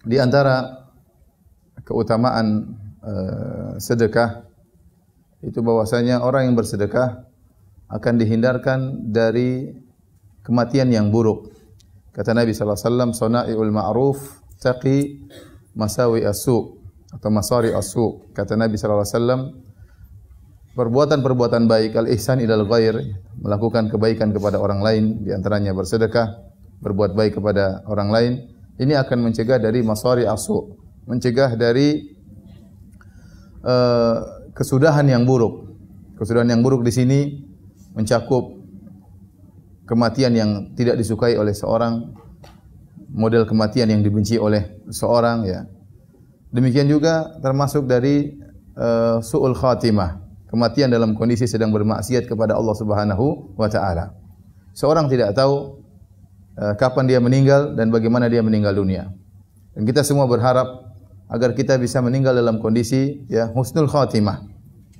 Di antara keutamaan sedekah itu bahwasanya orang yang bersedekah akan dihindarkan dari kematian yang buruk. Kata Nabi sallallahu alaihi wasallam, "Sana'iul ma'ruf taqi masawi as-su' atau masari as-su'." Kata Nabi sallallahu alaihi wasallam, perbuatan-perbuatan baik, al-ihsan ilal ghair, melakukan kebaikan kepada orang lain, di antaranya bersedekah, berbuat baik kepada orang lain, ini akan mencegah dari masari as-su', mencegah dari kesudahan yang buruk. Kesudahan yang buruk di sini mencakup kematian yang tidak disukai oleh seorang, model kematian yang dibenci oleh seorang, ya. Demikian juga termasuk dari su'ul khatimah, kematian dalam kondisi sedang bermaksiat kepada Allah Subhanahu wa taala. Seorang tidak tahu kapan dia meninggal dan bagaimana dia meninggal dunia. Dan kita semua berharap agar kita bisa meninggal dalam kondisi husnul khatimah,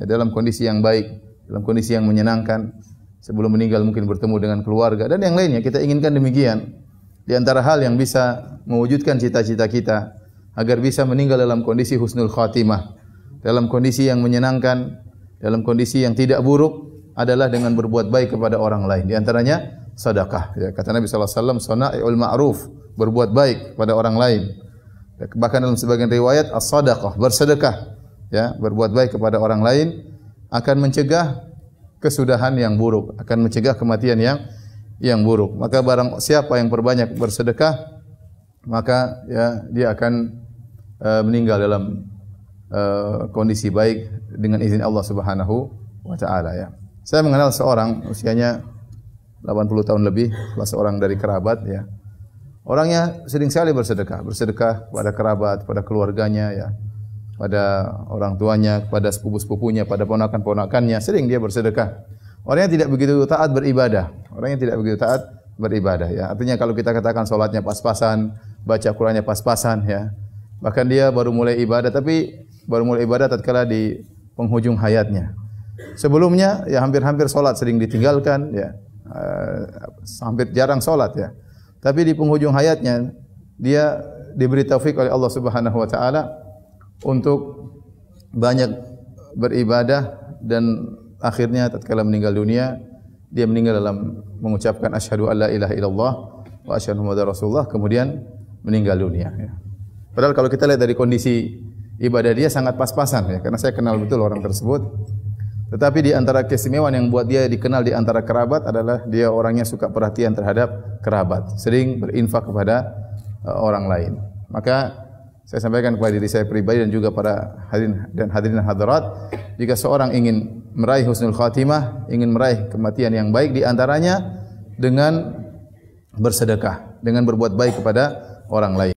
dalam kondisi yang baik, dalam kondisi yang menyenangkan. Sebelum meninggal mungkin bertemu dengan keluarga dan yang lainnya. Kita inginkan demikian. Di antara hal yang bisa mewujudkan cita-cita kita agar bisa meninggal dalam kondisi husnul khatimah, dalam kondisi yang menyenangkan, dalam kondisi yang tidak buruk adalah dengan berbuat baik kepada orang lain. Di antaranya sedekah. Ya, kata Nabi sallallahu alaihi wasallam, "Sana'iul ma'ruf", berbuat baik kepada orang lain. Bahkan dalam sebagian riwayat as-sadaqah, bersedekah, ya, berbuat baik kepada orang lain akan mencegah kesudahan yang buruk, akan mencegah kematian yang buruk. Maka barang siapa yang perbanyak bersedekah, maka ya dia akan meninggal dalam kondisi baik dengan izin Allah Subhanahu wa taala, ya. Saya mengenal seorang usianya 80 tahun lebih, salah seorang dari kerabat, ya. Orangnya sering sekali bersedekah kepada kerabat, pada keluarganya, ya, pada orang tuanya, pada sepupu-sepupunya, pada ponakan-ponakannya, sering dia bersedekah. Orangnya tidak begitu taat beribadah. Ya. Artinya kalau kita katakan salatnya pas-pasan, baca Qur'annya pas-pasan, ya. Bahkan dia baru mulai ibadah, tapi baru mulai ibadah tatkala di penghujung hayatnya. Sebelumnya ya hampir-hampir salat sering ditinggalkan, ya. Hampir jarang salat, ya. Tapi di penghujung hayatnya dia diberi taufik oleh Allah Subhanahu wa taala untuk banyak beribadah dan akhirnya tatkala meninggal dunia dia meninggal dalam mengucapkan asyhadu alla ilaha illallah wa asyhadu muhammadar rasulullah, kemudian meninggal dunia, ya. Padahal kalau kita lihat dari kondisi ibadah dia sangat pas-pasan, ya, karena saya kenal betul orang tersebut. Tetapi di antara keistimewaan yang buat dia dikenal di antara kerabat adalah dia orangnya suka perhatian terhadap kerabat, sering berinfak kepada orang lain. Maka saya sampaikan kepada diri saya pribadi dan juga para hadirin hadirat, jika seorang ingin meraih husnul khatimah, ingin meraih kematian yang baik, di antaranya dengan bersedekah, dengan berbuat baik kepada orang lain.